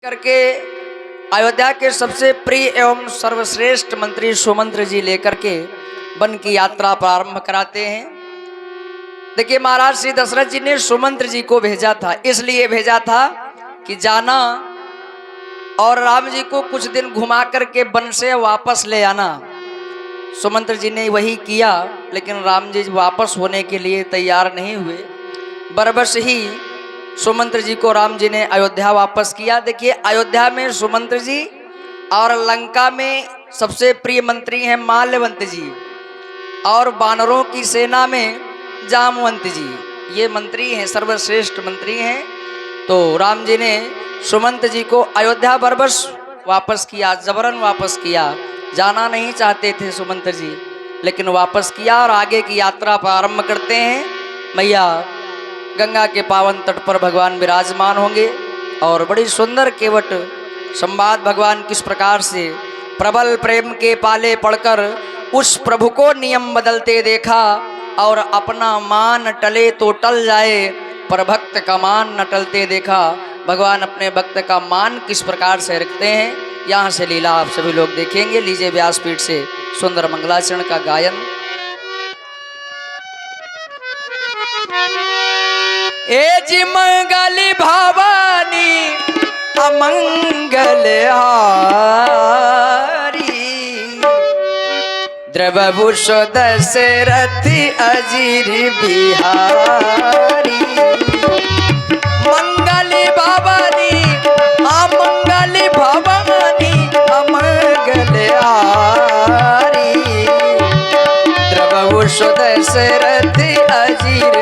करके अयोध्या के सबसे प्रिय एवं सर्वश्रेष्ठ मंत्री सुमंत्र जी लेकर के वन की यात्रा प्रारंभ कराते हैं। देखिए, महाराज श्री दशरथ जी ने सुमंत्र जी को भेजा था, इसलिए भेजा था कि जाना और राम जी को कुछ दिन घुमा करके वन से वापस ले आना। सुमंत्र जी ने वही किया, लेकिन राम जी वापस होने के लिए तैयार नहीं हुए। बरबस ही सुमंत्र जी को राम जी ने अयोध्या वापस किया। देखिए, अयोध्या में सुमंत्र जी और लंका में सबसे प्रिय मंत्री हैं माल्यवंत जी, और वानरों की सेना में जामवंत जी, ये मंत्री हैं, सर्वश्रेष्ठ मंत्री हैं। तो राम जी ने सुमंत्र जी को अयोध्या बरबस वापस किया, जबरन वापस किया। जाना नहीं चाहते थे सुमंत्र जी, लेकिन वापस किया और आगे की यात्रा प्रारंभ करते हैं। मैया गंगा के पावन तट पर भगवान विराजमान होंगे और बड़ी सुंदर केवट संवाद भगवान किस प्रकार से प्रबल प्रेम के पाले पड़कर उस प्रभु को नियम बदलते देखा, और अपना मान टले तो टल जाए पर भक्त का मान न टलते देखा। भगवान अपने भक्त का मान किस प्रकार से रखते हैं, यहाँ से लीला आप सभी लोग देखेंगे। लीजिए व्यासपीठ से सुंदर मंगलाचरण का गायन। ए जी मंगल भवानी अमंगल हारी, द्रवभूष दशरथी अजीर बिहारी। मंगल भवानी अमंगल भवानी अमंगल हारी, द्रवभूष दशरथी अजीर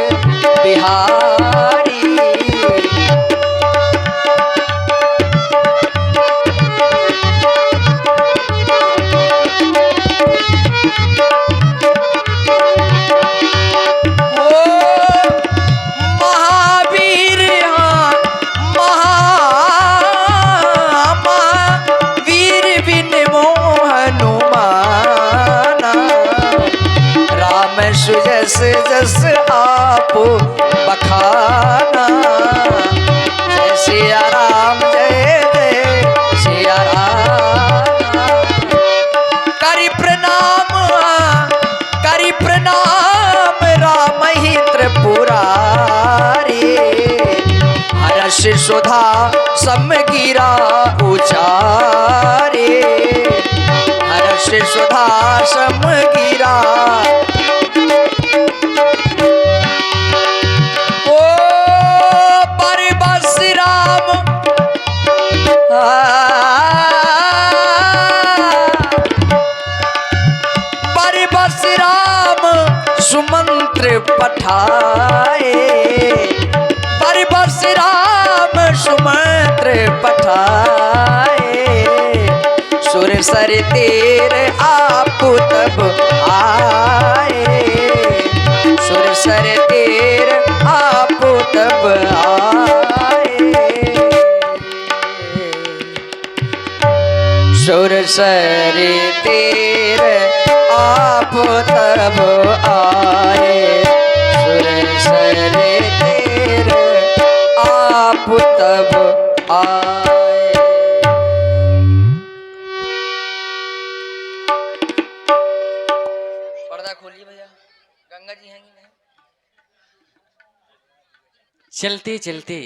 बिहारी। जस जस आप बखाना, जय सिया राम जय जय सिया राम। करी प्रणाम राम ही त्रिपुरारी, हर्ष सुधा समगिरा उचारे, हर्ष सुधा समगिरा। बरबस राम सुमंत्र पठाए, बरबस राम सुमंत्र पठाए, सुर सर तेर आप तब आए, सुर सर तेर आप तब आए, सुर सर तेर आप तब आए, सुर सर तेर आप तब आए। पर्दा खोलिए भैया, गंगा जी हैं कि नहीं? चलते चलते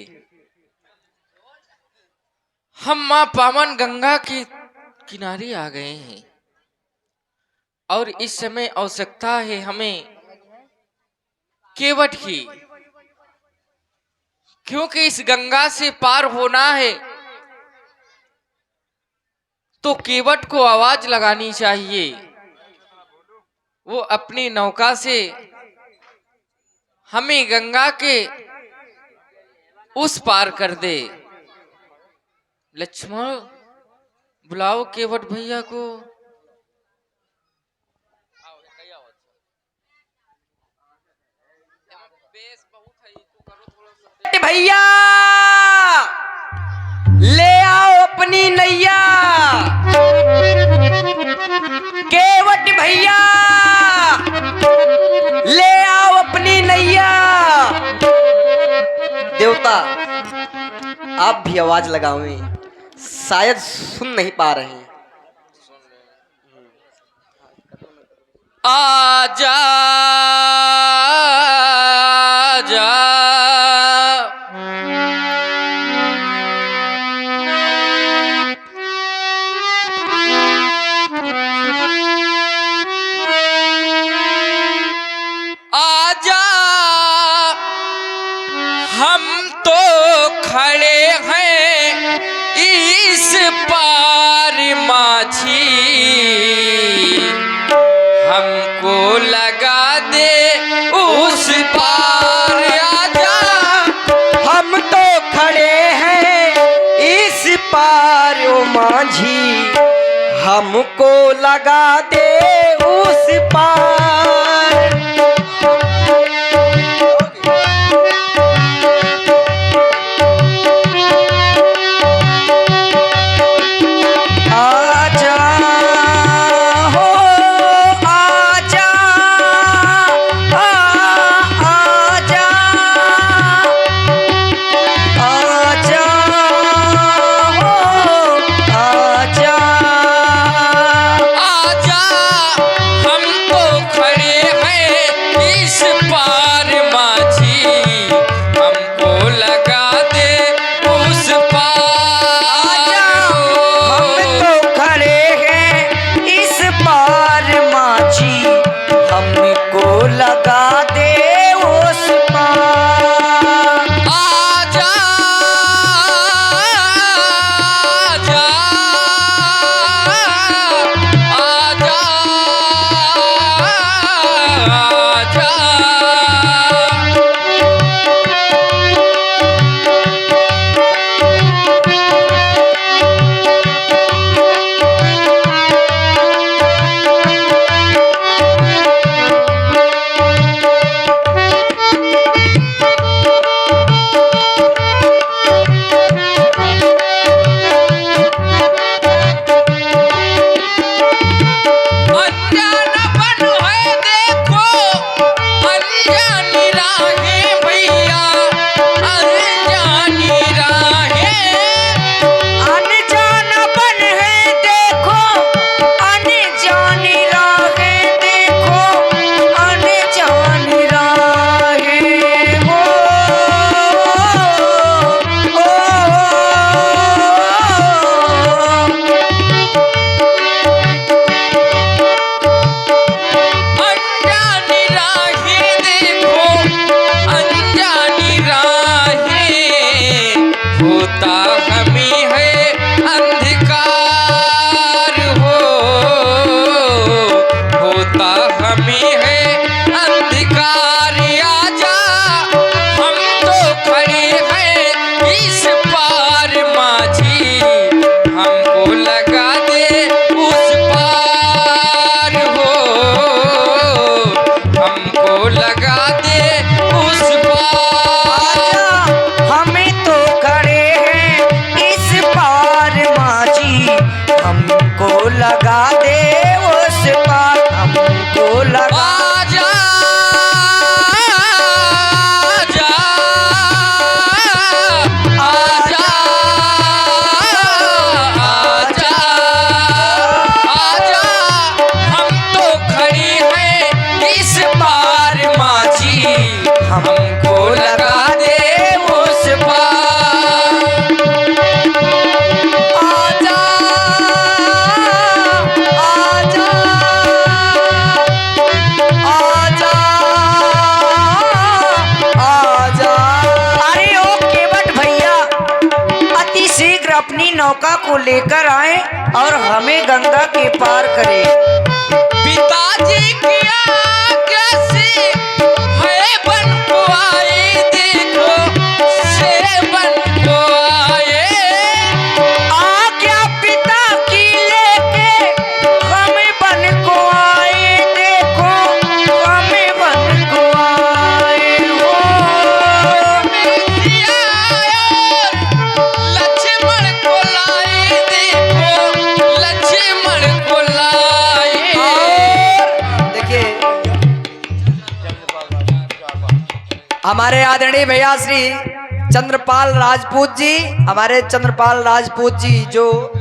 हम मां पावन गंगा के किनारे आ गए हैं, और इस समय आवश्यकता है हमें केवट की, क्योंकि इस गंगा से पार होना है तो केवट को आवाज लगानी चाहिए, वो अपनी नौका से हमें गंगा के उस पार कर दे। लक्ष्मण बुलाओ केवट भैया को। भैया ले आओ अपनी नैया, केवट भैया ले आओ अपनी नैया। देवता आप भी आवाज लगावें, शायद सुन नहीं पा रहे हैं। आजा आजा आजा, हम तो खड़े हैं इस पार माझी, हमको लगा दे उस पार। आजा, हम तो खड़े हैं इस पार ओ माझी, हमको लगा दे उस पार। आजा हो आजा, आजा आजा हो आजा। आजा, हम तो खड़े हैं इस पार माझी, हमको लगा दे उस पार। हम तो खड़े हैं इस पार माझी, हमको लगा दे उस पार। आजा आजा आजा आजा। अनजानपन है देखो, अनजानी राहें भैया, अनजानी राहें। अनजानपन है देखो, अनजानी राहें देखो, अनजानी राहें हो अनजानी राहें देखो, अनजानी राहें, होता हमें है अंधकार हो, होता हमें है अंधकार। आजा, हम तो खड़े हैं इस पार माझी, हमको लगा दे उस पार हो, हमको लगा दे उस पार। हमें तो खड़े हैं इस पार माझी, हमको लगा दे उस पार। हमको लगा आजा आजा आजा आजा आजा, हम तो खड़े हैं इस पार माझी, हमको लगा दे उस पार। आजा आजा आजा आजा। अरे ओ केवट भैया, अति शीघ्र अपनी नौका को लेकर आए और हमें गंगा के पार करें। पिताजी की आज्ञा से है बन को आए, देखो से बन को आए। आज्ञा पिता की लेके हमें बन को आए, देखो हमें बन को आए हो। सिया और लक्ष्मण को लाए, देखो लक्ष्मण को लाए। और देखिए हमारे आदरणीय भैया श्री चंद्रपाल राजपूत जी, हमारे चंद्रपाल राजपूत जी जो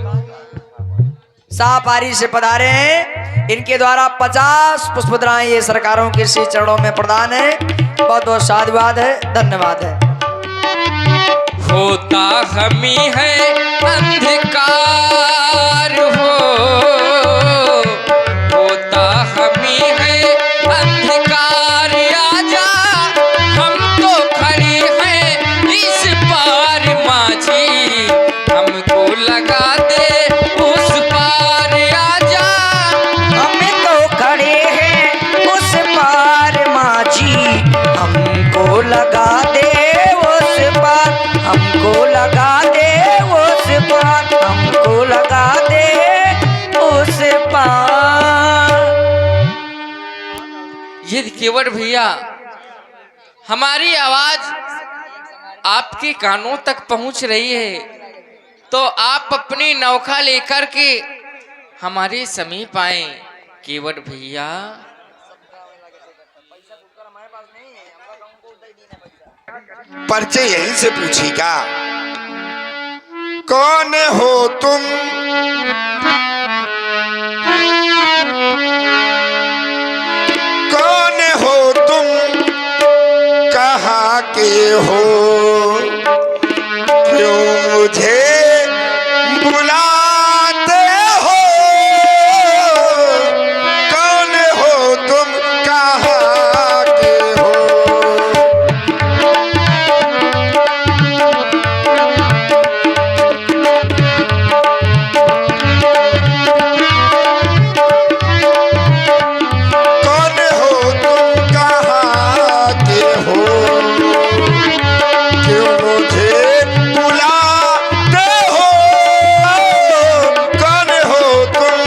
शाहपारी से पधारे हैं, इनके द्वारा 50 पुष्पद्राएं ये सरकारों के श्री चरणों में प्रदान है। बहुत बहुत साधुवाद है, धन्यवाद है। होता हमी है अंधकार हो, होता हमी है अंधकार, आजा हम तो खड़े हैं इस पार माझी, हमको लगा दे उस पार, आजा हम तो खड़े हैं उस पार माझी, हमको लगा दे उस पार, हमको लगा दे उस पार, हमको लगा दे उस पार। ये केवट भैया, हमारी आवाज आपके कानों तक पहुंच रही है, तो आप अपनी नौका लेकर के हमारे समीप आए। केवट भैया, परिचय यहीं से पूछेगा। कौन हो तुम, कौन हो तुम, कहाँ के हो, क्यों मुझे बुलाते हो, कौन हो तुम, कहाँ के हो। कौन हो तुम, कहाँ के हो, क्यों मुझे बुलाते हो, कौन हो तुम।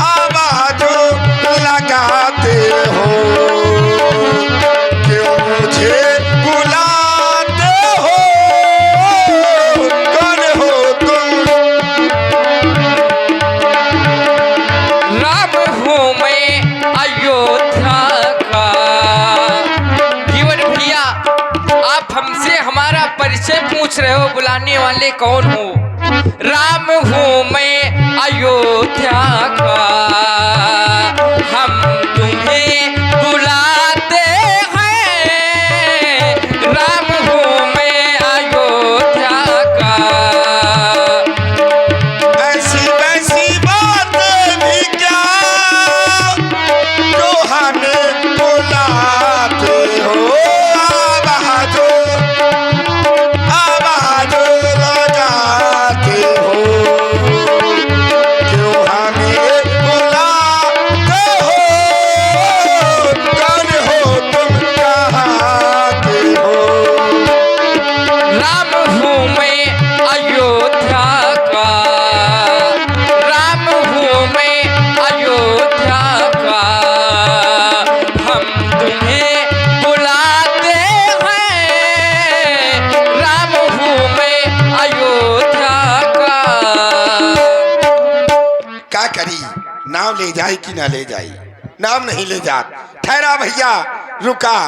आवाज़ लगाते हो, क्यों मुझे बुलाते हो, कौन हो तुम। राम हूँ मैं अयोध्या का। केवट भैया, आप हमसे हमारा परिचय पूछ रहे हो, बुलाने वाले कौन हो? राम हूँ मैं अयोध्या का, हम तुम्हें बुलाते हैं, राम हूँ मैं अयोध्या का। ऐसी वैसी बातें भी क्या जो हमें बुलाते हो, आवाज़ लगाते हो, क्यों हमें बुलाते हो, कौन हो तुम, कहाँ के हो। राम हूँ मैं अयोध्या का, राम हूँ मैं अयोध्या का, हम तुम्हें बुलाते हैं, राम हूँ मैं अयोध्या का। क्या करी, नाम ले जाए कि ना ले जाए, नाम नहीं ले जा। ठहरा भैया, रुका,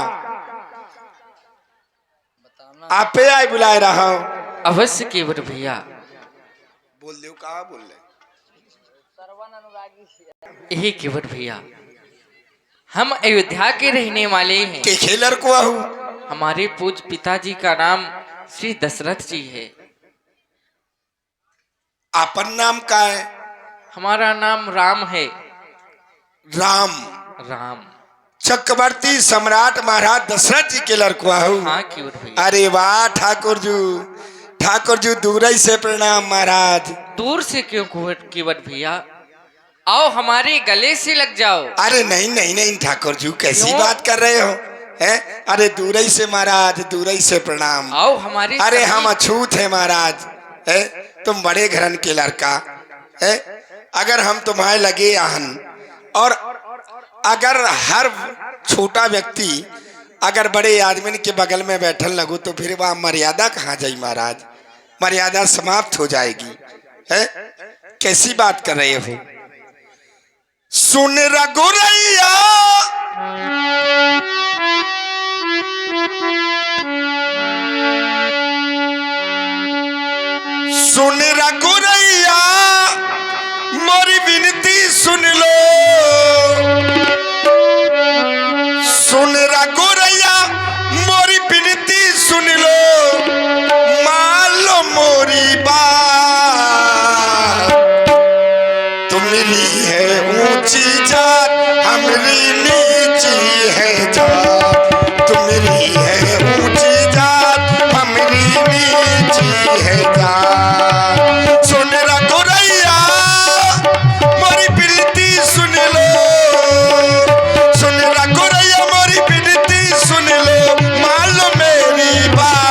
आपे आए बुलाए रहा हूं। अवश्य केवट भैया। बोल दो, कहा बोल रहे। यही केवट भैया, हम अयोध्या के रहने वाले हैं। के खेलर को आहू। हमारे पूज्य पिताजी का नाम श्री दशरथ जी है। आपन नाम का है। हमारा नाम राम है। राम। राम। चक्रवर्ती सम्राट महाराज दशरथ जी के लड़कुआ हूँ। हाँ केवट भैया। अरे वाह ठाकुर जी दूरई से प्रणाम महाराज। दूर से क्यों केवट भैया, आओ हमारे गले से लग जाओ। अरे नहीं नहीं नहीं ठाकुर जी, कैसी क्यों? बात कर रहे हो हैं? अरे दूरई से महाराज, दूरई से प्रणाम। आओ हमारे अरे सभी- हम अछूत है महाराज, है तुम बड़े घरन के लड़का है। अगर हम तुम्हारे लगे आहन, और अगर हर छोटा व्यक्ति अगर बड़े आदमी के बगल में बैठन लगो तो फिर वह मर्यादा कहाँ जाई महाराज, मर्यादा समाप्त हो जाएगी। है कैसी बात कर रहे हो? सुन रघुरैया सुन रघुरैया मोरी विनती सुन लो, सुन रघुरैया मोरी विनती सुन लो, मान लो मोरी बात। तुम्हारी है ऊंची जात हमारी नीची है जात, तुम्हारी है ऊंची जात हमारी नीची है जात। सुन रघुरैया मोरी विनती सुन लो, सुन रघुरैया मोरी विनती सुन लो, मान लो मेरी बात।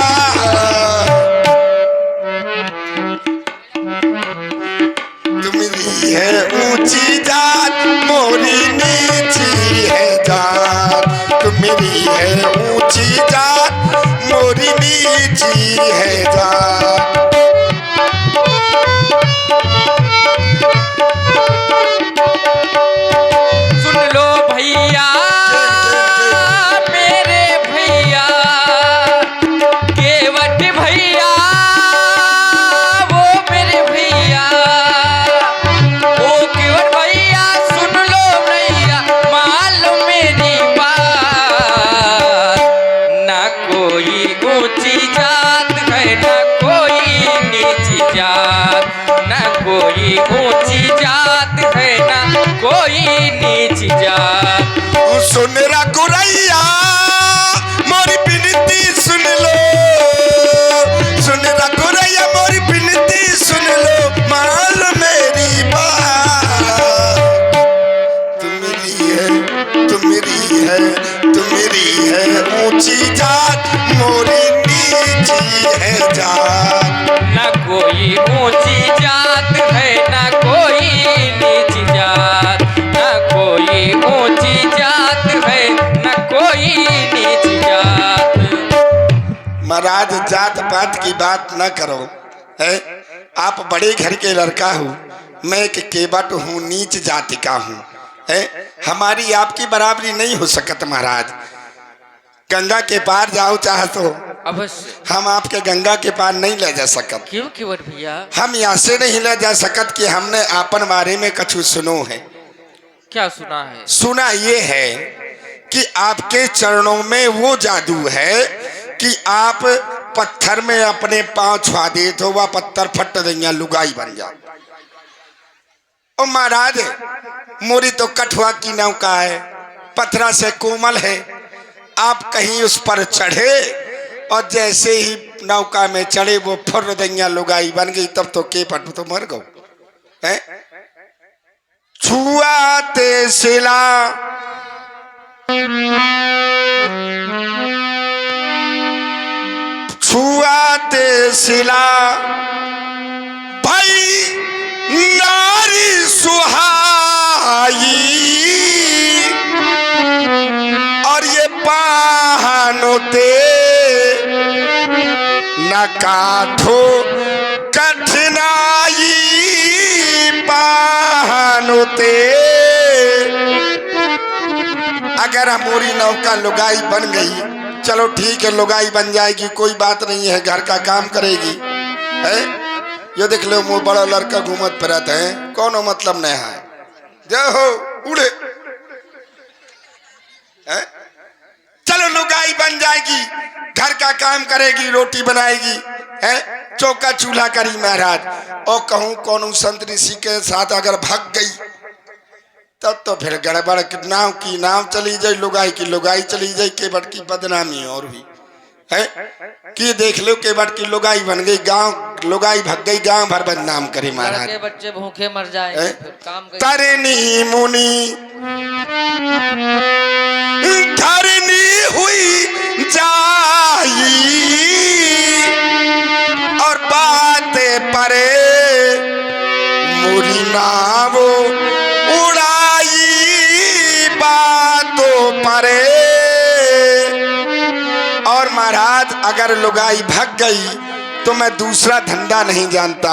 तुम्हारी है ऊंची जात मोरी नीची है जात, तुम्हारी है ऊंची जात मोरी नीची है जात। सुन लो भैया मेरे भैया, केवट भैया वो मेरे भैया, ओ केवट भैया सुन लो भैया, मान लो मेरी बात। ना कोई ऊंची जात है ना कोई नीची जात, ना कोई ऊंची जात है ना कोई नीची जात। सुन रघुरैया मोरी विनती सुन लो, सुन रघुरैया मोरी विनती सुन लो, मान लो मेरी बात। तुम्हारी है तुम्हारी है तुम्हारी है ऊंची जात मोरी नीची है जात। ना कोई ऊंची जात है ना कोई नीची जात, ना कोई ऊंची जात है ना कोई नीची जात। महाराज जात पात की बात न करो, है आप बड़े घर के लड़का हो, मैं एक केवट हूँ, नीच जाति का हूँ, है हमारी आपकी बराबरी नहीं हो सकत महाराज। गंगा के पार जाओ चाहे तो अवश्य। हम आपके गंगा के पार नहीं ले जा सकत। क्यों केवट भैया? हम यहाँ से नहीं ले जा सकत कि हमने आपन बारे में कछु सुनो है। क्या सुना है? सुना ये है कि आपके चरणों में वो जादू है कि आप पत्थर में अपने पांव छुआ दे तो वह पत्थर फट देंगे, लुगाई बन जा। और महाराज मोरी तो कठुआ की नौका है, पत्थरा से कोमल है, आप कहीं उस पर चढ़े और जैसे ही नौका में चढ़े वो फुर देंगे, लुगाई बन गई, तब तो केवट तो मर गो। छुआते सिला छुआते सिला भाई नारी सुहाई, और ये पाहनोते न काठो कठिनाई, पाहनोते। अगर हमारी नौका लुगाई बन गई, चलो ठीक है लुगाई बन जाएगी, कोई बात नहीं है, घर का काम करेगी, है ये देख लो मुँह बड़ा लड़का घूमत फिरत है, कोनो मतलब नहीं है, जय हो उड़े। चलो लुगाई बन जाएगी, घर का काम करेगी, रोटी बनाएगी, है चौका चूल्हा करी महाराज। और कहूँ कौन संत ऋषि के साथ अगर भाग गई तब तो फिर गड़बड़, नाव की नाव चली जाए, लुगाई की लुगाई चली जाए, केवट की बदनामी और भी है कि देख लो केवट की लुगाई बन गई, गांव लुगाई भाग गई, गांव भर बदनाम करे महाराज। के बच्चे भूखे मर जाएंगे, फिर काम तरनी मुनि धरनी हुई जाई, और बातें परे मुरी नावो उड़ाई, बातों परे अगर लुगाई भाग गई तो मैं दूसरा धंधा नहीं जानता,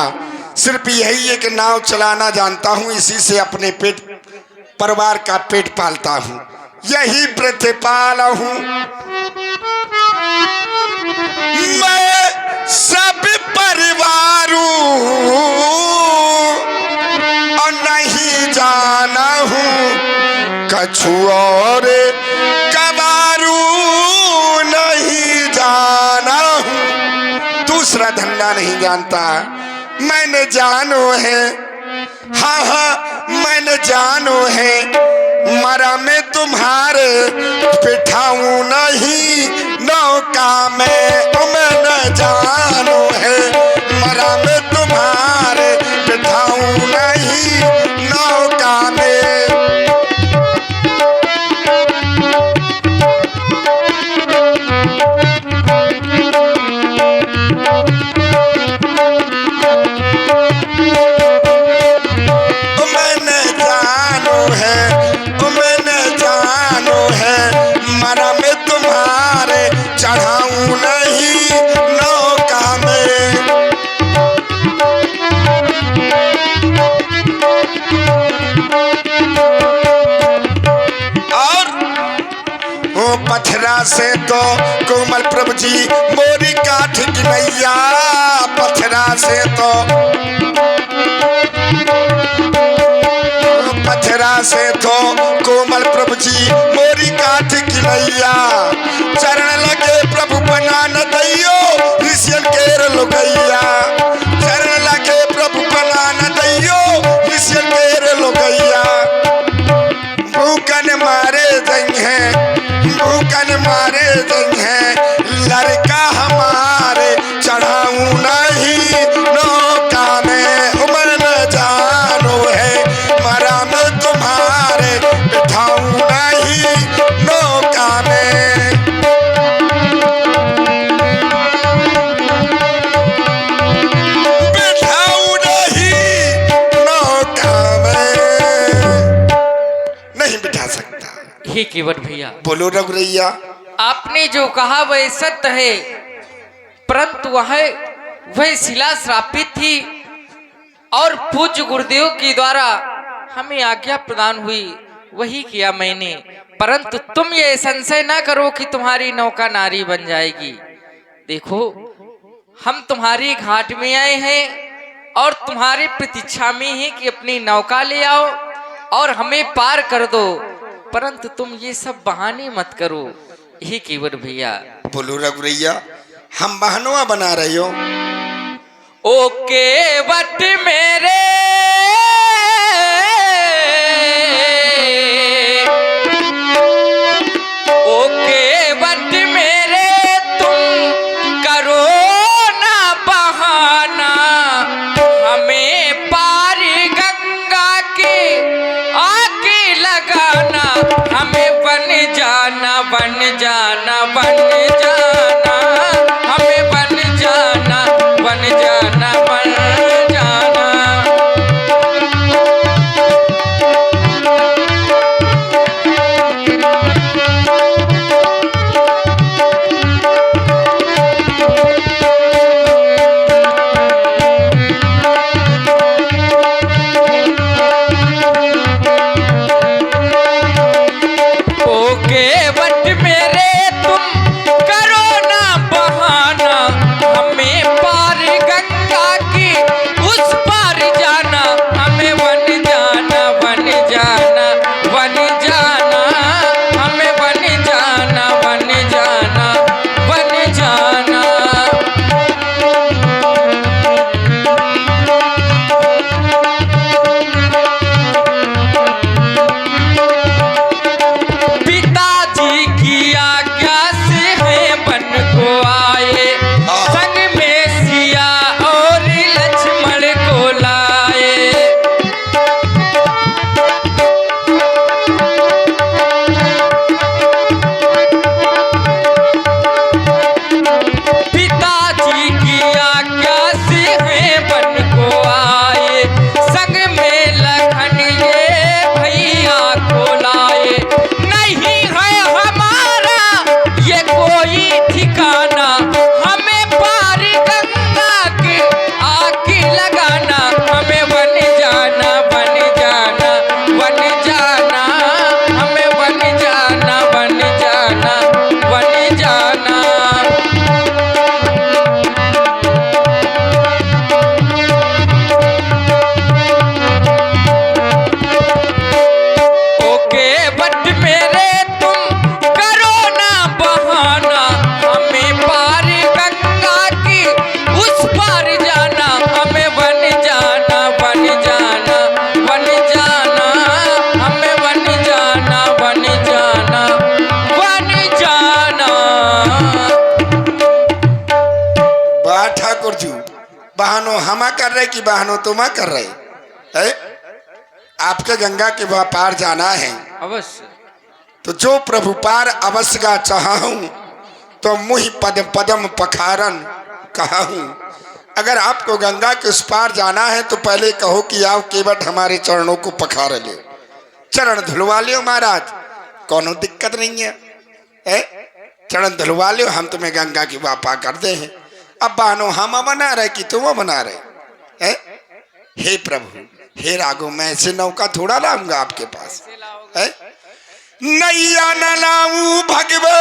सिर्फ यही है कि नाव चलाना जानता हूँ, इसी से अपने पेट परिवार का पेट पालता हूँ, यही प्रतिपाल हूँ मैं सब परिवारों और नहीं जाना हूँ कछु और कबारू नहीं जाना हूँ, दूसरा धंधा नहीं जानता। मैंने जानो है, हाँ हाँ मैंने जानो है, मरा मैं तुम्हारे बिठाऊं नहीं नौका में, मैंने जानो है, मरा मैं तुम्हारे बिठाऊं नहीं नौका में। चढ़ाऊं नहीं नौका में। और वो पथरा से तो कोमल प्रभु जी मोरी काठ की नैया, पथरा से तो पथरा से तो कोमल प्रभु जी मोरी काठ की नैया, चरण लगे प्रभु बना न दैयो ऋषियन केर लोगैया, चरण लगे प्रभु बना न दैयो ऋषियन केर लोगैया। भूखन मारे जई हैं, भूखन मारे जई हैं, लड़का हमारे चढ़ाऊं नहीं नौका में, उमर न जानो है, मरा मैं तुम्हारे बिठाऊं नहीं नौका में। बिठाऊं नहीं नौका में, नहीं बिठा सकता। हे केवट भैया, बोलो रघुरैया। आपने जो कहा वह सत्य है, परंतु वह शिला श्रापित थी और पूज्य गुरुदेव के द्वारा हमें आज्ञा प्रदान हुई, वही किया मैंने। परंतु तुम ये संशय ना करो कि तुम्हारी नौका नारी बन जाएगी। देखो, हम तुम्हारी घाट में आए हैं और तुम्हारी प्रतीक्षा में हैं कि अपनी नौका ले आओ और हमें पार कर दो, परंतु तुम ये सब बहाने मत करो। हे केवट भैया। बोलो रघुरैया, हम बहनवा बना रहे हो। ओ केवट मेरे, ओ केवट मेरे, तुम करो ना बहाना, हमें पार गंगा के आके लगाना, हमें बन जाना बन जाना बन जाना, हमें बन जाना बन जाना बन जाना। बहानो हमा कर रहे कि बहानो तुमा कर रहे है? आपके गंगा के वह पार जाना है, अवश्य। तो जो प्रभु पार अवश्य का चाहूं तो मुहि पद पदम पखारन कहूं। अगर आपको गंगा के उस पार जाना है तो पहले कहो कि आओ केवट हमारे चरणों को पखार ले, चरण धुलवा लियो महाराज, कोनो दिक्कत नहीं है? चरण धुलवा लियो, हम तुम्हें गंगा की वापा कर दे हैं। अब बानो हम बना रहे कि तुम बना रहे हैं? हे प्रभु हे राघो, मैं ऐसे नौका थोड़ा लाऊंगा आपके पास है? नैया न लाऊं भगवान